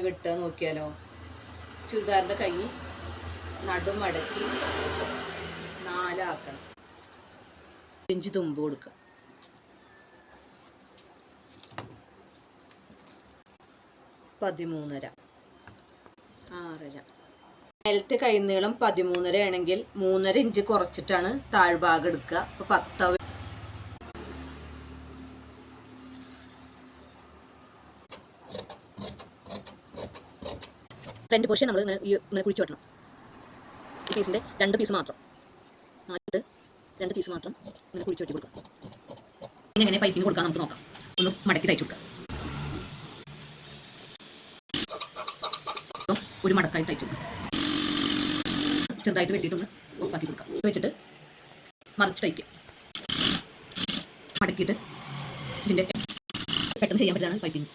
വെട്ടുക നോക്കിയാലോ. ചുരിദാറിൻ്റെ കൈ നടും മടക്കി 4 ആക്കണം. 5 തുമ്പ് കൊടുക്കുക. 13.5 6.5. മേലത്തെ കൈനീളം 13.5 ആണെങ്കിൽ 3.5 ഇഞ്ച് കുറച്ചിട്ടാണ് താഴ്ഭാഗം എടുക്കുക. അപ്പോൾ 10 ഫ്രണ്ട് പോർഷൻ നമ്മൾ ഇങ്ങനെ കുഴിച്ചു വെട്ടണം. ഈ പീസിൻ്റെ 2 പീസ് മാത്രം 2 പീസ് മാത്രം ഇങ്ങനെ കുഴിച്ച് വെട്ടി കൊടുക്കാം. പിന്നെ എങ്ങനെ പൈപ്പിംഗ് കൊടുക്കാം നമുക്ക് നോക്കാം. ഒന്ന് മടക്കി തയ്ച്ചു കൊടുക്കാം. ഒരു മടക്കായി തയ്ച്ചു കൊടുക്കാം. ചെറുതായിട്ട് വെട്ടിയിട്ടൊന്ന് ഓഫാക്കി കൊടുക്കാം. വെച്ചിട്ട് മറിച്ച് തയ്ക്കുക. മടക്കിയിട്ട് ഇതിൻ്റെ പെട്ടെന്ന് ചെയ്യാൻ പറ്റുന്നതാണ് പൈപ്പിംഗ്.